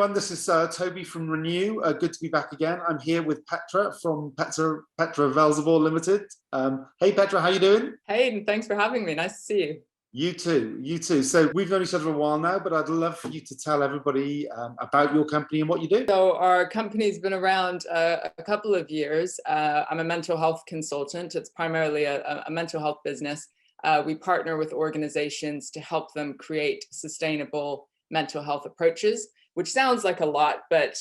everyone. This is Toby from Renew. Good to be back again. I'm here with Petra from Petra Velzeboer Ltd. Hey Petra, how you doing? Hey, and thanks for having me. Nice to see you. You too, you too. So we've known each other a while now, but I'd love for you to tell everybody about your company and what you do. So our company's been around a couple of years. I'm a mental health consultant. It's primarily a mental health business. We partner with organizations to help them create sustainable mental health approaches, which sounds like a lot, but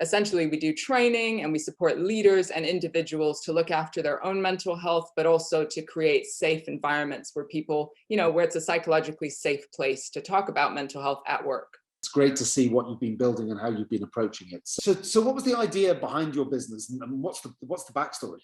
essentially we do training and we support leaders and individuals to look after their own mental health, but also to create safe environments where people, where it's a psychologically safe place to talk about mental health at work. It's great to see what you've been building and how you've been approaching it. So what was the idea behind your business and what's the backstory?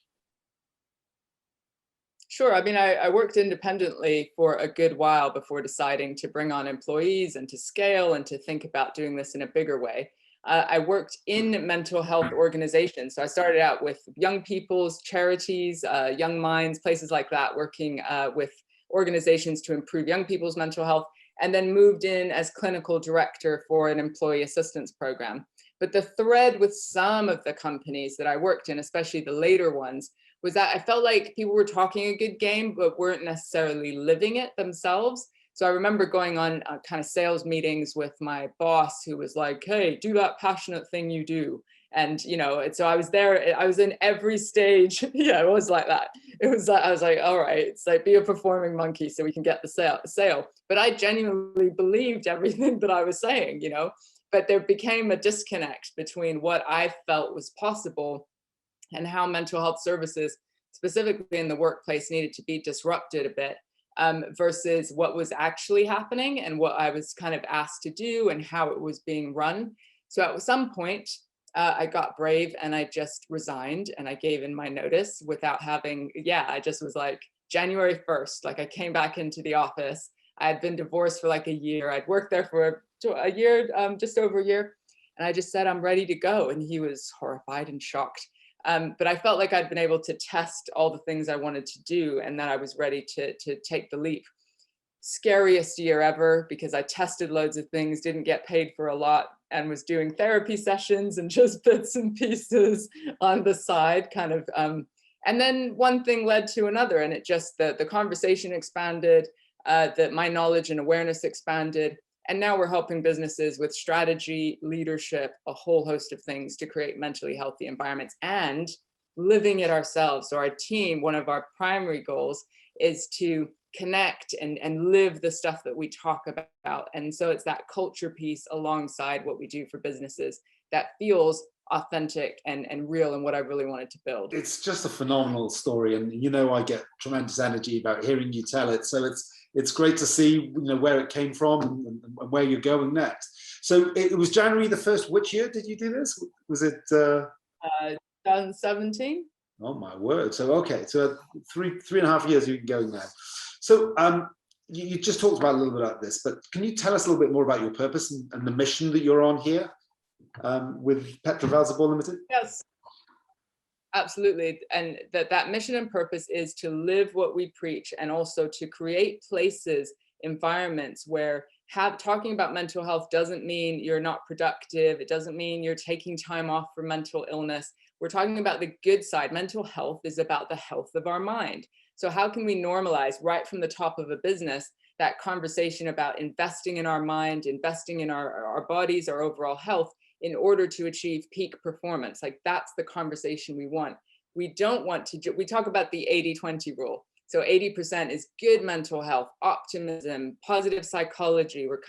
Sure. I mean, I worked independently for a good while before deciding to bring on employees and to scale and to think about doing this in a bigger way. I worked in mental health organizations. So I started out with young people's charities, young minds, places like that, working with organizations to improve young people's mental health, and then moved in as clinical director for an employee assistance program. But the thread with some of the companies that I worked in, especially the later ones, was that I felt like people were talking a good game, but weren't necessarily living it themselves. So I remember going on kind of sales meetings with my boss who was like, hey, do that passionate thing you do. And, and so I was there, I was in every stage. Yeah, it was like that. It was like, I was like, all right, it's like be a performing monkey so we can get the sale. But I genuinely believed everything that I was saying, but there became a disconnect between what I felt was possible and how mental health services, specifically in the workplace, needed to be disrupted a bit versus what was actually happening and what I was kind of asked to do and how it was being run. So at some point, I got brave and I just resigned and I gave in my notice without having, I just was like January 1st, like I came back into the office. I had been divorced for like a year. I'd worked there for a year, just over a year. And I just said, I'm ready to go. And he was horrified and shocked. But I felt like I'd been able to test all the things I wanted to do and that I was ready to take the leap. Scariest year ever because I tested loads of things, didn't get paid for a lot, and was doing therapy sessions and just bits and pieces on the side kind of. And then one thing led to another and it just, the conversation expanded, that my knowledge and awareness expanded. And now we're helping businesses with strategy, leadership, a whole host of things to create mentally healthy environments and living it ourselves. So our team, one of our primary goals is to connect and live the stuff that we talk about. And so it's that culture piece alongside what we do for businesses that feels authentic and real and what I really wanted to build. It's just a phenomenal story. And I get tremendous energy about hearing you tell it. So it's great to see where it came from and where you're going next. So it was January the 1st. Which year did you do this? Was it 2017? Oh my word. So okay, so 3.5 years you've been going now. So you just talked about a little bit about this, but can you tell us a little bit more about your purpose and the mission that you're on here with Petra Velzeboer Ltd? Yes. Absolutely. And that mission and purpose is to live what we preach and also to create places, environments where talking about mental health doesn't mean you're not productive. It doesn't mean you're taking time off for mental illness. We're talking about the good side. Mental health is about the health of our mind. So how can we normalize right from the top of a business that conversation about investing in our mind, investing in our bodies, our overall health, in order to achieve peak performance? Like that's the conversation we want. We don't want to, we talk about the 80-20 rule. So 80% is good mental health, optimism, positive psychology. We're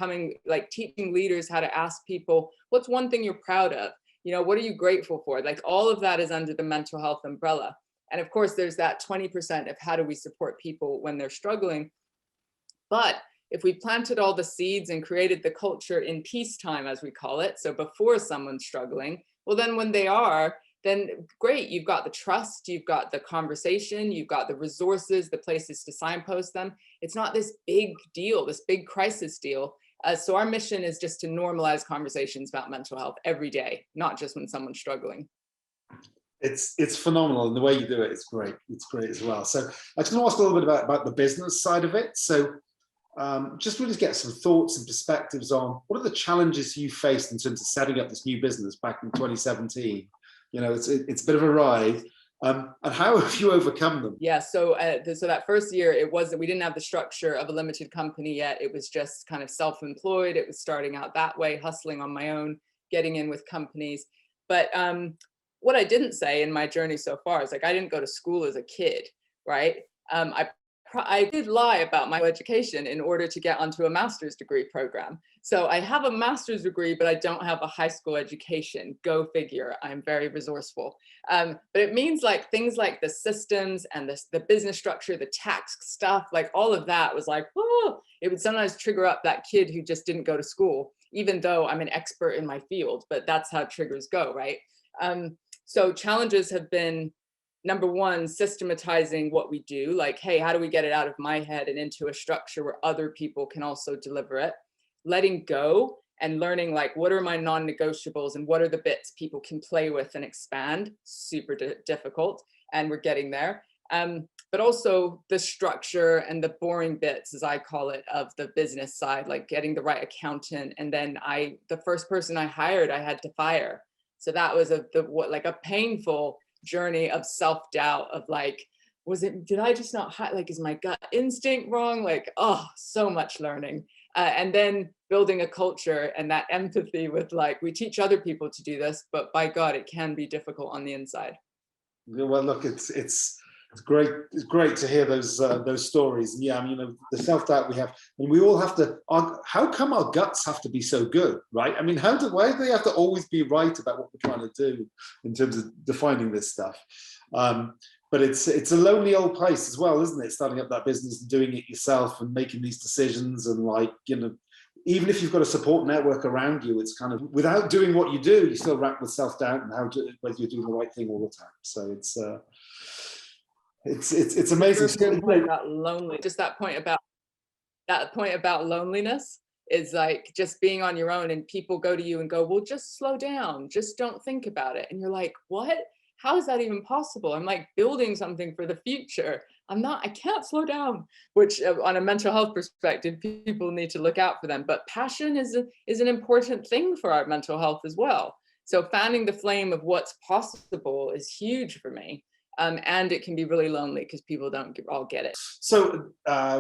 teaching leaders how to ask people, what's one thing you're proud of? What are you grateful for? Like all of that is under the mental health umbrella. And of course, there's that 20% of how do we support people when they're struggling. But if we planted all the seeds and created the culture in peacetime, as we call it, so before someone's struggling, well, then when they are, then great, you've got the trust, you've got the conversation, you've got the resources, the places to signpost them. It's not this big deal, this big crisis deal. So our mission is just to normalize conversations about mental health every day, not just when someone's struggling. It's phenomenal, and the way you do it is great. It's great as well. So I just want to ask a little bit about the business side of it. So just really to get some thoughts and perspectives on what are the challenges you faced in terms of setting up this new business back in 2017. You know, it's a bit of a ride, and how have you overcome them? Yeah, so so that first year, we didn't have the structure of a limited company yet. It was just kind of self-employed. It was starting out that way, hustling on my own, getting in with companies. But what I didn't say in my journey so far is, like, I didn't go to school as a kid, right? I did lie about my education in order to get onto a master's degree program. So I have a master's degree, but I don't have a high school education. Go figure. I'm very resourceful. But it means, like, things like the systems and the business structure, the tax stuff, like all of that was like, oh, it would sometimes trigger up that kid who just didn't go to school, even though I'm an expert in my field. But that's how triggers go, right? So challenges have been, number one, systematizing what we do. Like, hey, how do we get it out of my head and into a structure where other people can also deliver it? Letting go and learning, like, what are my non-negotiables and what are the bits people can play with and expand? Super difficult, and we're getting there. But also the structure and the boring bits, as I call it, of the business side, like getting the right accountant. And then the first person I hired, I had to fire. So that was a painful journey of self-doubt of, like, did I just not like, is my gut instinct wrong? Like, oh, so much learning. And then building a culture and that empathy with, like, we teach other people to do this, but by God, it can be difficult on the inside. Well, look, it's great. It's great to hear those stories. And yeah, I mean, the self-doubt we have, and we all have to. How come our guts have to be so good, right? I mean, why do they have to always be right about what we're trying to do in terms of defining this stuff? But it's a lonely old place as well, isn't it? Starting up that business and doing it yourself and making these decisions, and, like, you know, even if you've got a support network around you, it's kind of, without doing what you do, you're still racked with self-doubt and whether you're doing the right thing all the time. So it's amazing. Good point about lonely. Just that point about loneliness is, like, just being on your own, and people go to you and go, well, just slow down, just don't think about it. And you're like, what? How is that even possible? I'm, like, building something for the future. I can't slow down, which on a mental health perspective, people need to look out for them. But passion is an important thing for our mental health as well. So fanning the flame of what's possible is huge for me. And it can be really lonely because people don't all get it. So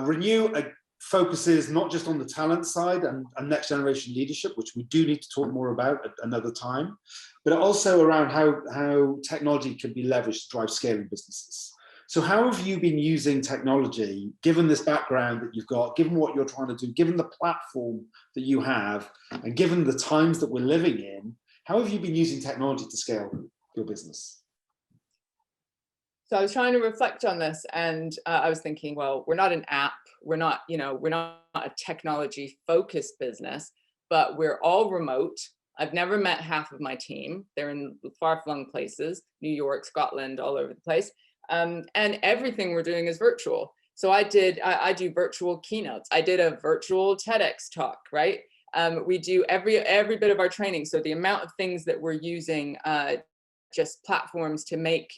Renew focuses not just on the talent side and next generation leadership, which we do need to talk more about at another time, but also around how technology can be leveraged to drive scaling businesses. So how have you been using technology, given this background that you've got, given what you're trying to do, given the platform that you have, and given the times that we're living in, how have you been using technology to scale your business? So I was trying to reflect on this, and I was thinking, well, we're not an app, we're not a technology focused business, but we're all remote. I've never met half of my team. They're in far-flung places, New York, Scotland, all over the place. And everything we're doing is virtual. So I do virtual keynotes. I did a virtual TEDx talk, right? We do every bit of our training. So the amount of things that we're using, just platforms to make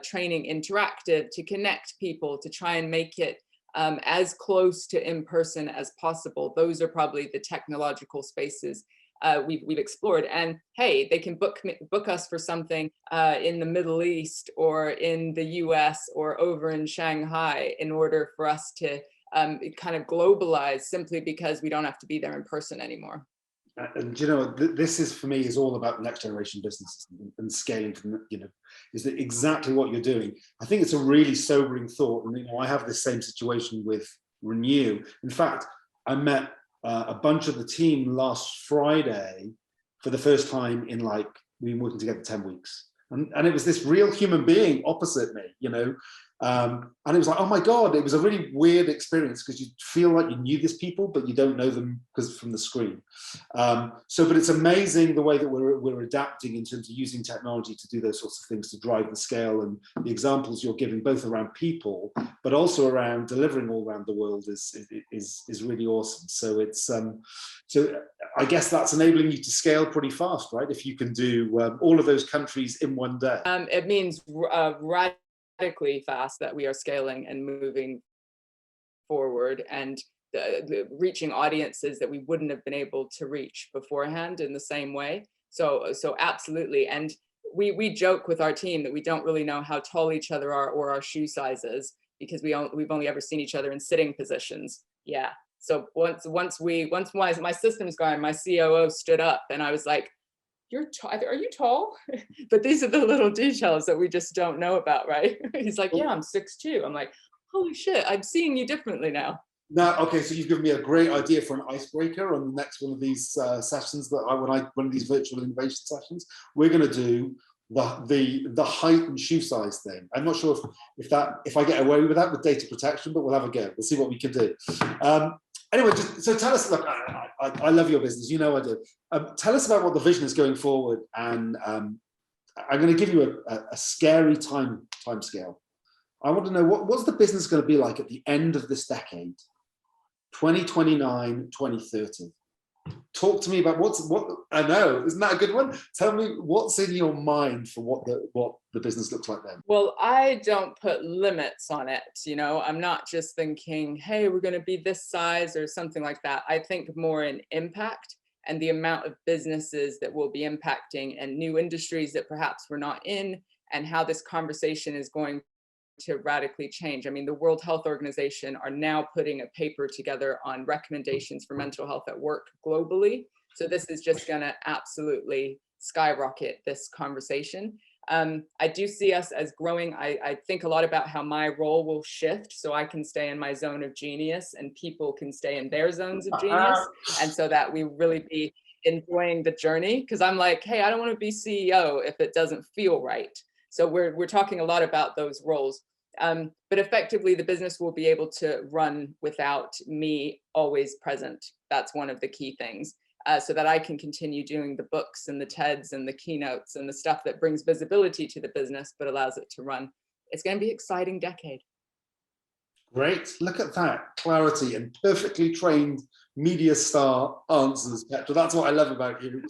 training interactive, to connect people, to try and make it as close to in-person as possible. Those are probably the technological spaces we've explored. And hey, they can book us for something in the Middle East or in the US or over in Shanghai in order for us to kind of globalize, simply because we don't have to be there in person anymore. And you know, this is, for me, is all about next generation businesses and scaling from, you know, is exactly what you're doing. I think it's a really sobering thought. And, you know, I have the same situation with Renew. In fact, I met a bunch of the team last Friday for the first time in, like, we've been working together 10 weeks. And it was this real human being opposite me, you know, and it was like, oh my God, it was a really weird experience because you feel like you knew these people, but you don't know them because from the screen. But it's amazing the way that we're adapting in terms of using technology to do those sorts of things to drive the scale, and the examples you're giving both around people, but also around delivering all around the world is really awesome. So it's so I guess that's enabling you to scale pretty fast, right? If you can do all of those countries in one day. It means radically fast that we are scaling and moving forward. And reaching audiences that we wouldn't have been able to reach beforehand in the same way. So absolutely. And we joke with our team that we don't really know how tall each other are or our shoe sizes, because we've only ever seen each other in sitting positions. Yeah. So once my systems guy, my COO, stood up, and I was like, are you tall? But these are the little details that we just don't know about, right? He's like, yeah, I'm 6'2". I'm like, holy shit, I'm seeing you differently now. Now, okay, so you've given me a great idea for an icebreaker on the next one of these sessions that one of these virtual innovation sessions. We're going to do the height and shoe size thing. I'm not sure if I get away with that with data protection, but we'll have a go. We'll see what we can do. Anyway, so tell us. Look, I love your business. You know I do. Tell us about what the vision is going forward, and I'm going to give you a scary time scale. I want to know what's the business going to be like at the end of this decade, 2029, 2030. Talk to me about what I know. Isn't that a good one? Tell me what's in your mind for what the business looks like then. Well, I don't put limits on it. You know, I'm not just thinking, hey, we're going to be this size or something like that. I think more in impact and the amount of businesses that will be impacting, and new industries that perhaps we're not in, and how this conversation is going to radically change. I mean, the World Health Organization are now putting a paper together on recommendations for mental health at work globally. So this is just going to absolutely skyrocket this conversation. I do see us as growing. I think a lot about how my role will shift, so I can stay in my zone of genius and people can stay in their zones of genius. And so that we really be enjoying the journey, because I'm like, hey, I don't want to be CEO if it doesn't feel right. So we're talking a lot about those roles. But effectively, the business will be able to run without me always present. That's one of the key things, so that I can continue doing the books and the TEDs and the keynotes and the stuff that brings visibility to the business, but allows it to run. It's going to be an exciting decade. Great. Look at that clarity and perfectly trained media star answers, Petra. That's what I love about you.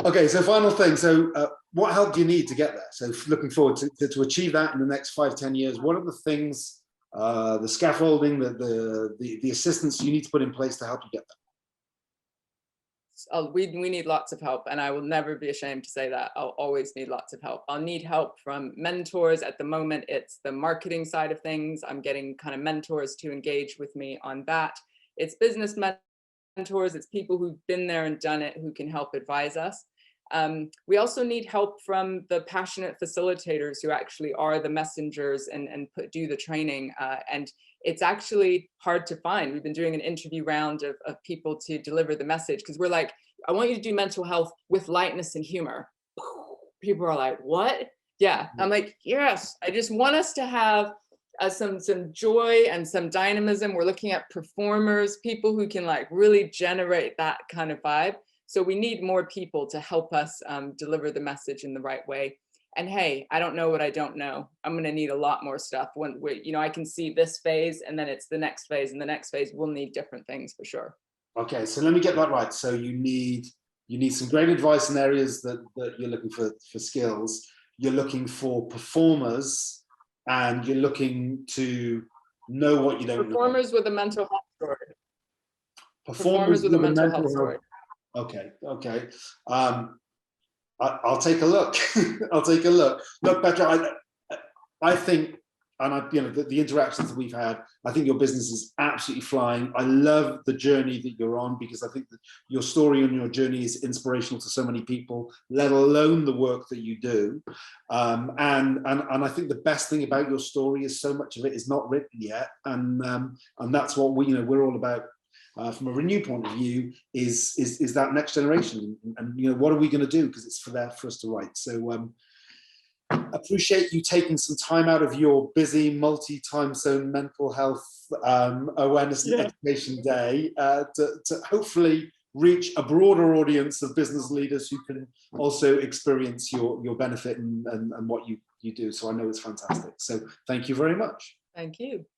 Okay, so final thing. So what help do you need to get there? So looking forward to achieve that in the next 5-10 years. What are the things, the scaffolding, the assistance you need to put in place to help you get there? We need lots of help, and I will never be ashamed to say that. I'll always need lots of help. I'll need help from mentors. At the moment, it's the marketing side of things. I'm getting kind of mentors to engage with me on that. It's business mentors, it's people who've been there and done it who can help advise us. We also need help from the passionate facilitators who actually are the messengers and do the training. And it's actually hard to find. We've been doing an interview round of people to deliver the message, because we're like, I want you to do mental health with lightness and humor. People are like, what? Yeah, I'm like, yes, I just want us to have some joy and some dynamism. We're looking at performers, people who can like really generate that kind of vibe. So we need more people to help us deliver the message in the right way. And hey, I don't know what I don't know. I'm going to need a lot more stuff. When I can see this phase, and then it's the next phase, and the next phase we'll need different things for sure. Okay, so let me get that right. So you need some great advice in areas that you're looking for skills. You're looking for performers, and you're looking to know what you don't know. Performers with a mental health story. Performers with a mental health story. Okay. I'll take a look. I'll take a look. Look, Petra, I think, and the interactions that we've had, I think your business is absolutely flying. I love the journey that you're on, because I think that your story and your journey is inspirational to so many people, let alone the work that you do. And I think the best thing about your story is so much of it is not written yet, and that's what we're all about. From a Renew point of view, is that next generation, and what are we going to do, because it's for us to write. So appreciate you taking some time out of your busy multi-time zone mental health awareness and education day to hopefully reach a broader audience of business leaders who can also experience your benefit and what you do. So I know it's fantastic. So thank you very much. Thank you.